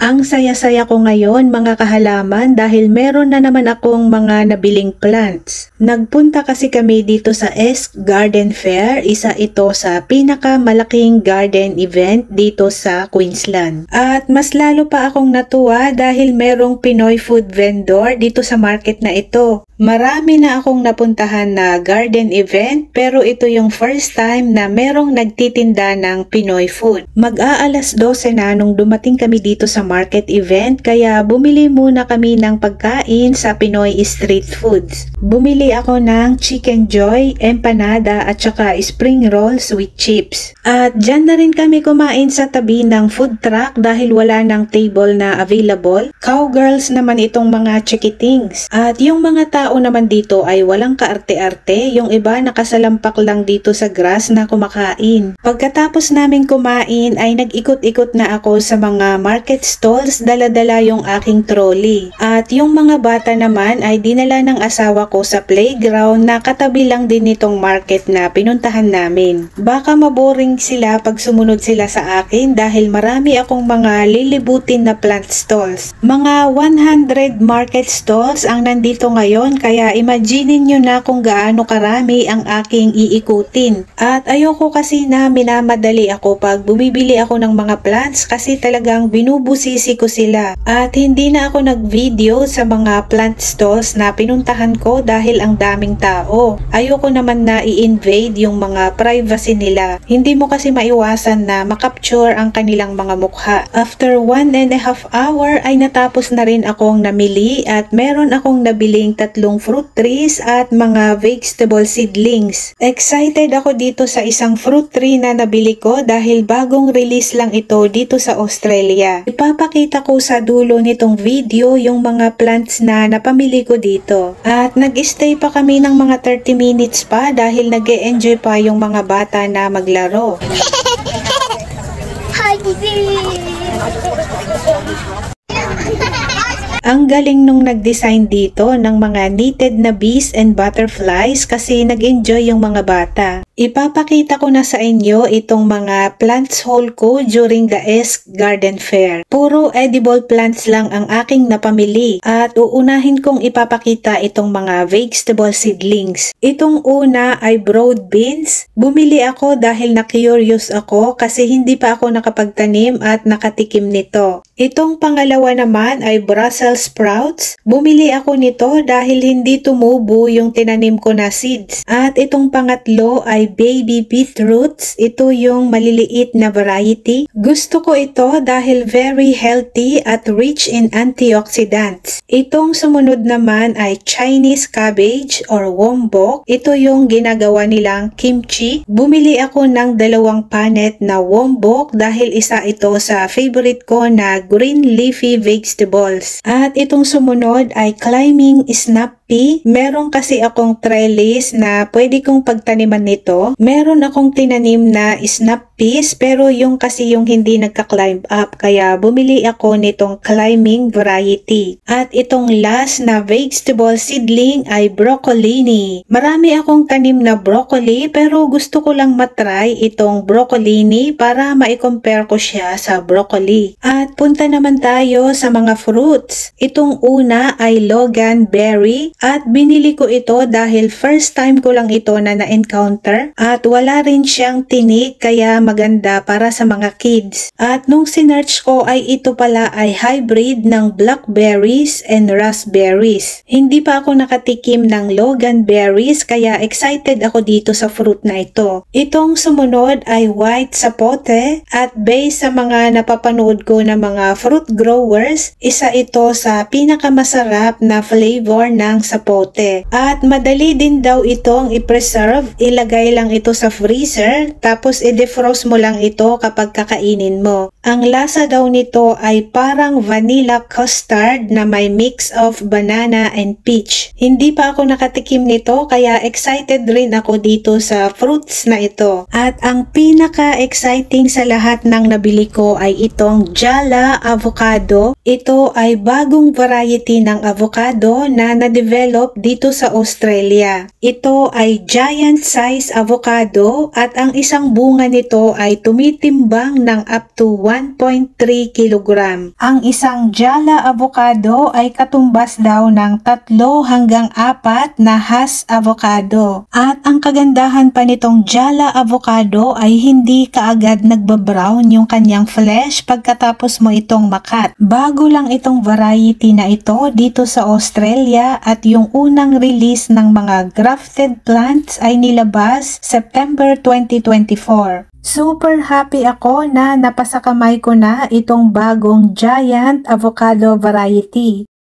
Ang saya-saya ko ngayon mga kahalaman dahil meron na naman akong mga nabiling plants. Nagpunta kasi kami dito sa Esk Garden Fair, isa ito sa pinakamalaking garden event dito sa Queensland. At mas lalo pa akong natuwa dahil merong Pinoy food vendor dito sa market na ito. Marami na akong napuntahan na garden event pero ito yung first time na merong nagtitinda ng Pinoy food. Mag-aalas 12 na nung dumating kami dito sa market event kaya bumili muna kami ng pagkain sa Pinoy street foods. Bumili ako ng Chicken Joy, empanada at saka spring rolls with chips. At dyan na rin kami kumain sa tabi ng food truck dahil wala ng table na available. Cowgirls naman itong mga chikitings. At yung mga tao naman dito ay walang kaarte-arte, yung iba nakasalampak lang dito sa grass na kumakain. Pagkatapos namin kumain ay nag-ikot-ikot na ako sa mga market stalls, dala-dala yung aking trolley. At yung mga bata naman ay dinala ng asawa ko sa playground na katabi lang din nitong market na pinuntahan namin. Baka maboring sila pag sumunod sila sa akin dahil marami akong mga lilibutin na plant stalls. Mga 100 market stalls ang nandito ngayon kaya imaginin nyo na kung gaano karami ang aking iikutin. At ayoko kasi na minamadali ako pag bumibili ako ng mga plants kasi talagang binubusisi ko sila. At hindi na ako nag-video sa mga plant stalls na pinuntahan ko dahil ang daming tao. Ayoko naman na i-invade yung mga privacy nila. Hindi mo kasi maiwasan na makapture ang kanilang mga mukha. After 1.5 hour ay natapos na rin akong namili at meron akong nabiling 3 fruit trees at mga vegetable seedlings. Excited ako dito sa isang fruit tree na nabili ko dahil bagong release lang ito dito sa Australia. Ipapakita ko sa dulo nitong video yung mga plants na napamili ko dito. At nag-stay pa kami ng mga 30 minutes pa dahil nag-e-enjoy pa yung mga bata na maglaro. Hi, baby! Ang galing nung nag-design dito ng mga knitted na bees and butterflies kasi nag-enjoy yung mga bata. Ipapakita ko na sa inyo itong mga plants haul ko during the Esk Garden Fair. Puro edible plants lang ang aking napamili at uunahin kong ipapakita itong mga vegetable seedlings. Itong una ay broad beans. Bumili ako dahil na-curious ako kasi hindi pa ako nakapagtanim at nakatikim nito. Itong pangalawa naman ay Brussels sprouts. Bumili ako nito dahil hindi tumubo yung tinanim ko na seeds. At itong pangatlo ay baby beetroots. Ito yung maliliit na variety. Gusto ko ito dahil very healthy at rich in antioxidants. Itong sumunod naman ay Chinese cabbage or wombok. Ito yung ginagawa nilang kimchi. Bumili ako ng 2 panet na wombok dahil isa ito sa favorite ko na green leafy vegetables. At itong sumunod ay climbing snap pea. Meron kasi akong trellis na pwede kong pagtaniman nito. Meron akong tinanim na snap peas pero yung kasi yung hindi nagka-climb up kaya bumili ako nitong climbing variety. At itong last na vegetable seedling ay broccolini. Marami akong tanim na broccoli pero gusto ko lang matry itong broccolini para ma-compare ko siya sa broccoli. At punta naman tayo sa mga fruits. Itong una ay Logan berry. At binili ko ito dahil first time ko lang ito na na-encounter at wala rin siyang tinik kaya maganda para sa mga kids. At nung sinearch ko ay ito pala ay hybrid ng blackberries and raspberries. Hindi pa ako nakatikim ng Logan berries kaya excited ako dito sa fruit na ito. Itong sumunod ay white sapote at based sa mga napapanood ko na mga fruit growers, isa ito sa pinakamasarap na flavor ng sapote. At madali din daw itong i-preserve. Ilagay lang ito sa freezer tapos i-defrost mo lang ito kapag kakainin mo. Ang lasa daw nito ay parang vanilla custard na may mix of banana and peach. Hindi pa ako nakatikim nito kaya excited rin ako dito sa fruits na ito. At ang pinaka-exciting sa lahat ng nabili ko ay itong Jala Jala avocado. Ito ay bagong variety ng avocado na na-develop dito sa Australia. Ito ay giant size avocado at ang isang bunga nito ay tumitimbang ng up to 1.3 kg. Ang isang Jala avocado ay katumbas daw ng 3 hanggang 4 na Hass avocado. At ang kagandahan pa nitong Jala avocado ay hindi kaagad nagbabrown yung kanyang flesh pagkatapos mo itong makat. Bago lang itong variety na ito dito sa Australia at yung unang release ng mga grafted plants ay nilabas September 2024. Super happy ako na napasakamay ko na itong bagong giant avocado variety.